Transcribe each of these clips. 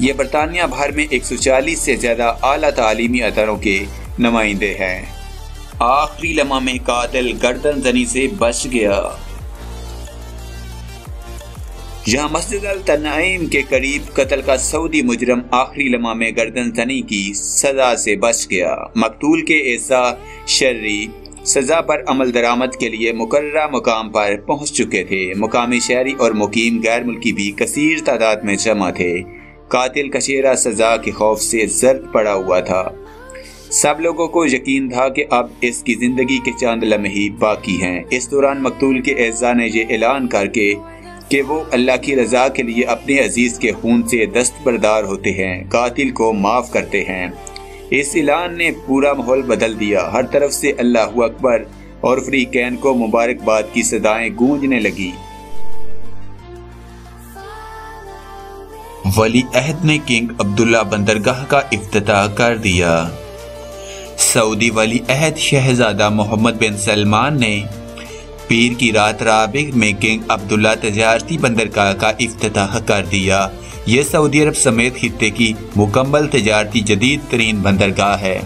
یہ برطانیہ بھر میں 140 سے زیادہ اعلیٰ تعلیمی اداروں کے نمائندے ہیں۔ آخری لمحہ میں قاتل گردن زنی سے بچ گیا۔ یہاں مسجد التنعیم کے قریب قتل کا سعودی مجرم آخری لمحہ میں گردن زنی کی سزا سے بچ گیا۔ مقتول کے اعضاء شرعی سزا پر عمل درآمد کے لیے مقررہ مقام پر پہنچ چکے تھے۔ مقامی شہری اور مقیم غیر ملکی بھی کثیر تعداد میں جمع تھے۔ قاتل کا چہرہ سزا کے خوف سے زرد پڑا ہوا تھا۔ سب لوگوں کو یقین تھا کہ اب اس کی زندگی کے چند لمحے ہی باقی ہیں۔ اس دوران مقتول کے اعضاء نے یہ اعلان کر کے کہ وہ اللہ کی رضا کے لیے اپنے عزیز کے خون سے دستبردار ہوتے ہیں، قاتل کو معاف کرتے ہیں۔ اس اعلان نے پورا ماحول بدل دیا۔ ہر طرف سے اللہ اکبر اور فریقین کو مبارکباد کی صدائیں گونجنے لگی۔ ولی عہد نے کنگ عبداللہ بندرگاہ کا افتتاح کر دیا۔ سعودی ولی عہد شہزادہ محمد بن سلمان نے پیر کی رات رابع میں کنگ عبداللہ تجارتی بندرگاہ کا افتتاح کر دیا۔ یہ سعودی عرب سمیت خطے کی مکمل تجارتی جدید ترین بندرگاہ ہے۔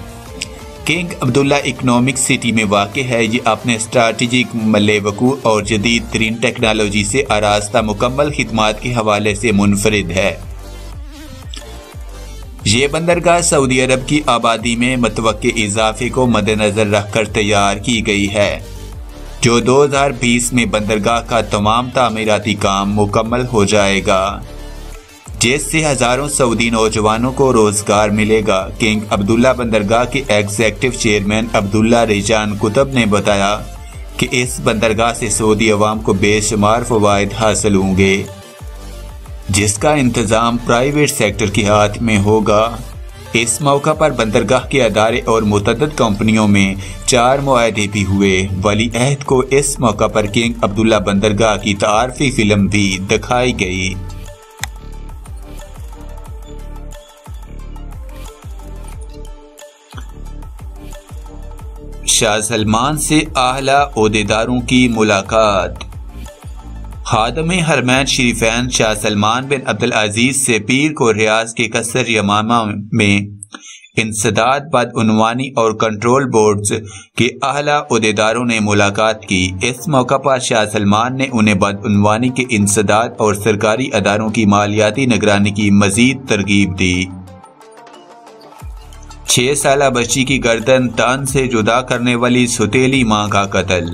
کنگ عبداللہ اکنامک سٹی میں واقع ہے۔ یہ اپنے اسٹریٹجک ملِ وقوع اور جدید ترین ٹیکنالوجی سے آراستہ مکمل خدمات کے حوالے سے منفرد ہے۔ یہ بندرگاہ سعودی عرب کی آبادی میں متوقع اضافے کو مد نظر رکھ کر تیار کی گئی ہے، جو 2020 میں بندرگاہ کا تمام تعمیراتی کام مکمل ہو جائے گا، جس سے ہزاروں سعودی نوجوانوں کو روزگار ملے گا۔ کنگ عبداللہ بندرگاہ کے ایگزیکٹو چیئرمین عبداللہ ریجان کتب نے بتایا کہ اس بندرگاہ سے سعودی عوام کو بے شمار فوائد حاصل ہوں گے، جس کا انتظام پرائیویٹ سیکٹر کے ہاتھ میں ہوگا۔ اس موقع پر بندرگاہ کے ادارے اور متعدد کمپنیوں میں 4 معاہدے بھی ہوئے۔ ولی عہد کو اس موقع پر کنگ عبداللہ بندرگاہ کی تعارفی فلم بھی دکھائی گئی۔ شاہ سلمان سے اعلیٰ عہدیداروں کی ملاقات۔ خادم حرمین شریفین شاہ سلمان بن عبدالعزیز سے پیر کو ریاض کے قصر یمامہ میں انسداد بدعنوانی اور کنٹرول بورڈز کے اعلیٰ عہدیداروں نے ملاقات کی۔ اس موقع پر شاہ سلمان نے انہیں بدعنوانی کے انسداد اور سرکاری اداروں کی مالیاتی نگرانی کی مزید ترغیب دی۔ 6 سالہ بچی کی گردن تان سے جدا کرنے والی سوتیلی ماں کا قتل۔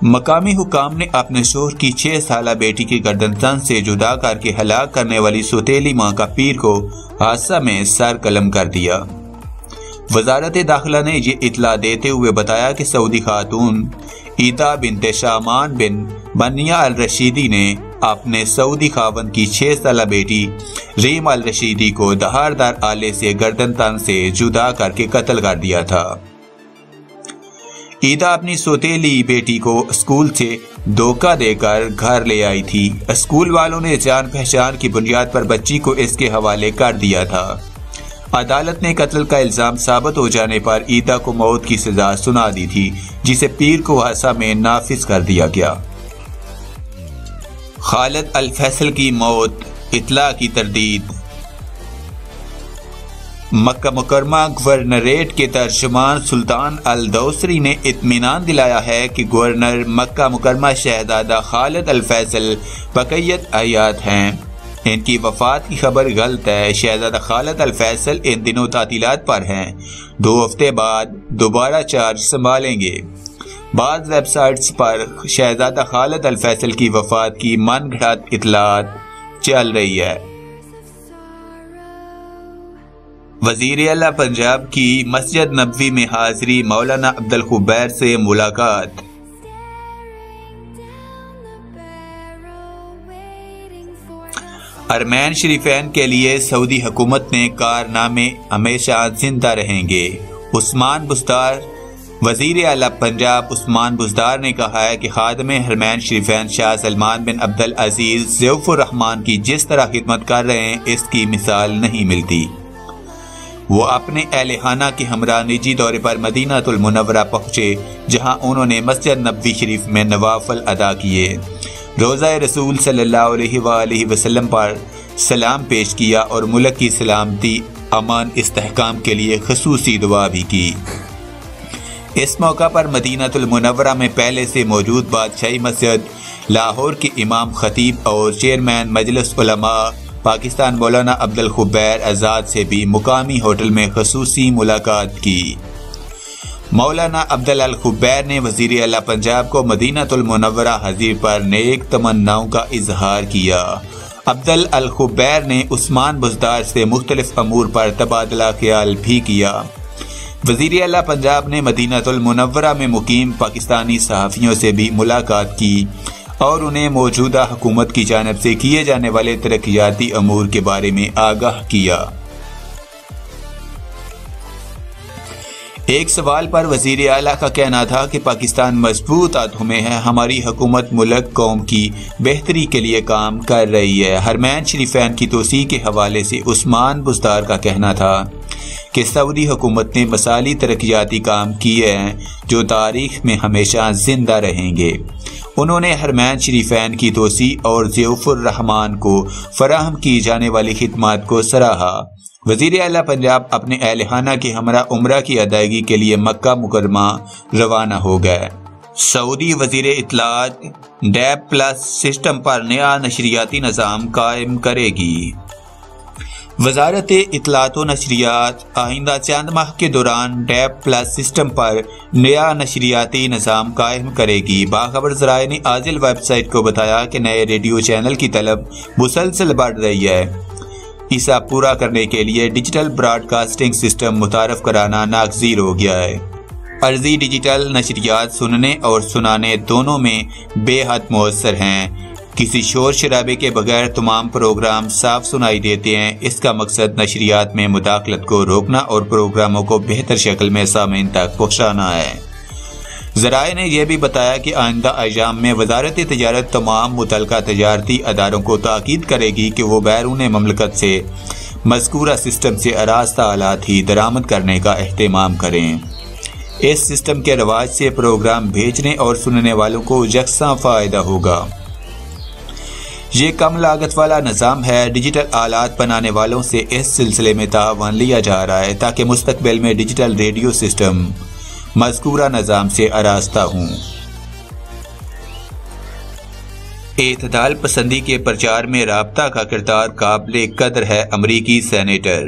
مقامی حکام نے اپنے شوہر کی 6 سالہ بیٹی کی گردن تن سے جدا کر کے ہلاک کرنے والی سوتیلی ماں کا پیر کو حادثہ میں سر قلم کر دیا۔ وزارت داخلہ نے یہ اطلاع دیتے ہوئے بتایا کہ سعودی خاتون عیدا بنت شامان بن بنیا الرشیدی نے اپنے سعودی خاوند کی 6 سالہ بیٹی ریم الرشیدی کو دھاردار آلے سے گردن تن سے جدا کر کے قتل کر دیا تھا۔ عیدا اپنی سوتیلی بیٹی کو اسکول سے دھوکہ دے کر گھر لے آئی تھی۔ اسکول والوں نے جان پہچان کی بنیاد پر بچی کو اس کے حوالے کر دیا تھا۔ عدالت نے قتل کا الزام ثابت ہو جانے پر عیدا کو موت کی سزا سنا دی تھی، جسے پیر کو حادثہ میں نافذ کر دیا گیا۔ خالد الفیصل کی موت، اطلاع کی تردید۔ مکہ مکرمہ گورنریٹ کے ترجمان سلطان الدوسری نے اطمینان دلایا ہے کہ گورنر مکہ مکرمہ شہزادہ خالد الفیصل بقیت حیات ہیں۔ ان کی وفات کی خبر غلط ہے۔ شہزادہ خالد الفیصل ان دنوں تعطیلات پر ہیں، 2 ہفتے بعد دوبارہ چارج سنبھالیں گے۔ بعض ویب سائٹس پر شہزادہ خالد الفیصل کی وفات کی من گھڑت اطلاعات چل رہی ہے۔ وزیر اعلیٰ پنجاب کی مسجد نبوی میں حاضری، مولانا عبدالخبیر سے ملاقات۔ حرمین شریفین کے لیے سعودی حکومت نے کارنامے ہمیشہ زندہ رہیں گے۔ عثمان بزدار۔ وزیر اعلیٰ پنجاب عثمان بزدار نے کہا ہے کہ خادم حرمین شریفین شاہ سلمان بن عبدالعزیز ضیوف الرحمان کی جس طرح خدمت کر رہے ہیں، اس کی مثال نہیں ملتی۔ وہ اپنے اہل خانہ کے ہمراہ نجی دورے پر مدینہ المنورہ پہنچے، جہاں انہوں نے مسجد نبوی شریف میں نوافل ادا کیے۔ روضہ رسول صلی اللہ علیہ وآلہ وسلم پر سلام پیش کیا اور ملک کی سلامتی امن استحکام کے لیے خصوصی دعا بھی کی۔ اس موقع پر مدینہ المنورہ میں پہلے سے موجود بادشاہی مسجد لاہور کے امام خطیب اور چیئرمین مجلس علماء پاکستان مولانا عبدالخبیر آزاد سے بھی مقامی ہوٹل میں خصوصی ملاقات کی۔ مولانا عبدالخبیر نے وزیر اعلیٰ پنجاب کو مدینہ المنورہ حاضر پر نیک تمناؤں کا اظہار کیا۔ عبدالخبیر نے عثمان بزدار سے مختلف امور پر تبادلہ خیال بھی کیا۔ وزیر اعلیٰ پنجاب نے مدینہ المنورہ میں مقیم پاکستانی صحافیوں سے بھی ملاقات کی اور انہیں موجودہ حکومت کی جانب سے کیے جانے والے ترقیاتی امور کے بارے میں آگاہ کیا۔ ایک سوال پر وزیر اعلیٰ کا کہنا تھا کہ پاکستان مضبوط ہاتھوں میں ہے، ہماری حکومت ملک قوم کی بہتری کے لیے کام کر رہی ہے۔ حرمین شریفین کی توسیع کے حوالے سے عثمان بزدار کا کہنا تھا کہ سعودی حکومت نے مثالی ترقیاتی کام کیے ہیں جو تاریخ میں ہمیشہ زندہ رہیں گے۔ انہوں نے حرمین شریفین کی توسیع اور ضیوف الرحمان کو فراہم کی جانے والی خدمات کو سراہا۔ وزیر اعلیٰ پنجاب اپنے اہلخانہ کے ہمراہ عمرہ کی ادائیگی کے لیے مکہ مکرمہ روانہ ہو گئے۔ سعودی وزیر اطلاعات ڈیب پلس سسٹم پر نیا نشریاتی نظام قائم کرے گی۔ وزارت اطلاعات و نشریات آئندہ چند ماہ کے دوران ڈیب پلس سسٹم پر نیا نشریاتی نظام قائم کرے گی۔ باخبر ذرائع نے عاجل ویب سائٹ کو بتایا کہ نئے ریڈیو چینل کی طلب مسلسل بڑھ رہی ہے۔ اسے پورا کرنے کے لیے ڈیجیٹل براڈ کاسٹنگ سسٹم متعارف کرانا ناگزیر ہو گیا ہے۔ عرضی ڈیجیٹل نشریات سننے اور سنانے دونوں میں بے حد مؤثر ہیں۔ کسی شور شرابے کے بغیر تمام پروگرام صاف سنائی دیتے ہیں۔ اس کا مقصد نشریات میں مداخلت کو روکنا اور پروگراموں کو بہتر شکل میں سامعین تک پہنچانا ہے۔ ذرائع نے یہ بھی بتایا کہ آئندہ ایام میں وزارت تجارت تمام متعلقہ تجارتی اداروں کو تاکید کرے گی کہ وہ بیرون مملکت سے مذکورہ سسٹم سے آراستہ آلات ہی درآمد کرنے کا اہتمام کریں۔ اس سسٹم کے رواج سے پروگرام بھیجنے اور سننے والوں کو یکساں فائدہ ہوگا۔ یہ کم لاگت والا نظام ہے۔ ڈیجیٹل آلات بنانے والوں سے اس سلسلے میں تعاون لیا جا رہا ہے تاکہ مستقبل میں ڈیجیٹل ریڈیو سسٹم مذکورہ نظام سے آراستہ ہوں۔ اعتدال پسندی کے پرچار میں رابطہ کا کردار قابل قدر ہے، امریکی سینیٹر۔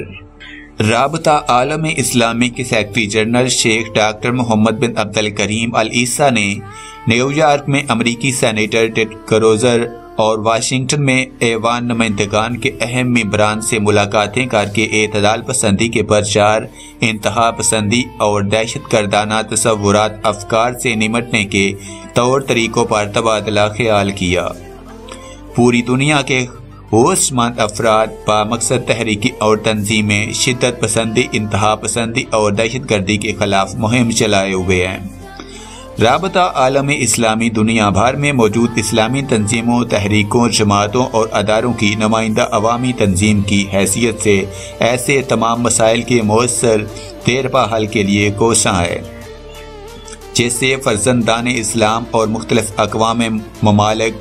رابطہ عالم اسلامی کے سیکرٹری جنرل شیخ ڈاکٹر محمد بن عبد الکریم العیسیٰ نے نیو یارک میں امریکی سینیٹر ٹیڈ کروزر اور واشنگٹن میں ایوان نمائندگان کے اہم ممبران سے ملاقاتیں کر کے اعتدال پسندی کے پرچار، انتہا پسندی اور دہشت گردانہ تصورات افکار سے نمٹنے کے طور طریقوں پر تبادلہ خیال کیا۔ پوری دنیا کے ہوش مند افراد بامقصد تحریکی اور تنظیمیں شدت پسندی، انتہا پسندی اور دہشت گردی کے خلاف مہم چلائے ہوئے ہیں۔ رابطہ عالم اسلامی دنیا بھر میں موجود اسلامی تنظیموں، تحریکوں، جماعتوں اور اداروں کی نمائندہ عوامی تنظیم کی حیثیت سے ایسے تمام مسائل کے مؤثر دیرپا حل کے لیے کوشاں ہے جس سے فرزندان اسلام اور مختلف اقوام ممالک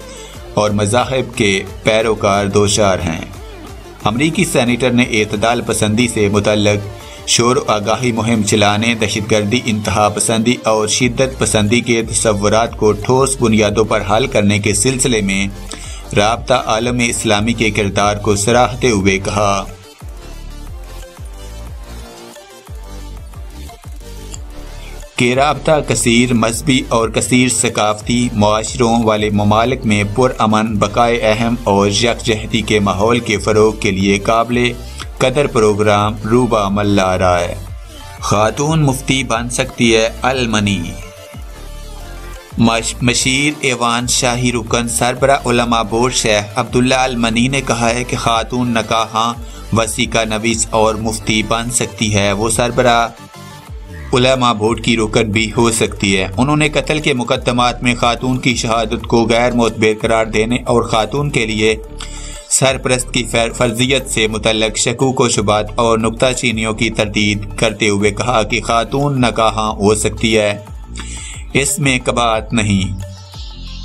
اور مذاہب کے پیروکار دوچار ہیں۔ امریکی سینیٹر نے اعتدال پسندی سے متعلق شور و آگاہی مہم چلانے، دہشت گردی، انتہا پسندی اور شدت پسندی کے تصورات کو ٹھوس بنیادوں پر حل کرنے کے سلسلے میں رابطہ عالم اسلامی کے کردار کو سراہتے ہوئے کہا کہ رابطہ کثیر مذہبی اور کثیر ثقافتی معاشروں والے ممالک میں پرامن، بقائے اہم اور یکجہتی کے ماحول کے فروغ کے لیے قابل قدر پروگرام روبہ عمل لا رہا ہے۔ خاتون مفتی بن سکتی ہے، المنی۔ مشیر ایوان شاہی رکن سربراہ علماء بورڈ شیخ عبداللہ المنی نے کہا ہے کہ خاتون نکاحاں وثیقہ نویس اور مفتی بن سکتی ہے، وہ سربراہ علماء بورڈ کی رکن بھی ہو سکتی ہے۔ انہوں نے قتل کے مقدمات میں خاتون کی شہادت کو غیر معتبر قرار دینے اور خاتون کے لیے سرپرست کی فرضیت سے متعلق شکوک و شبہات اور نکتہ چینیوں کی تردید کرتے ہوئے کہا کہ خاتون نکاحاں ہو سکتی ہے، اس میں قباحت نہیں۔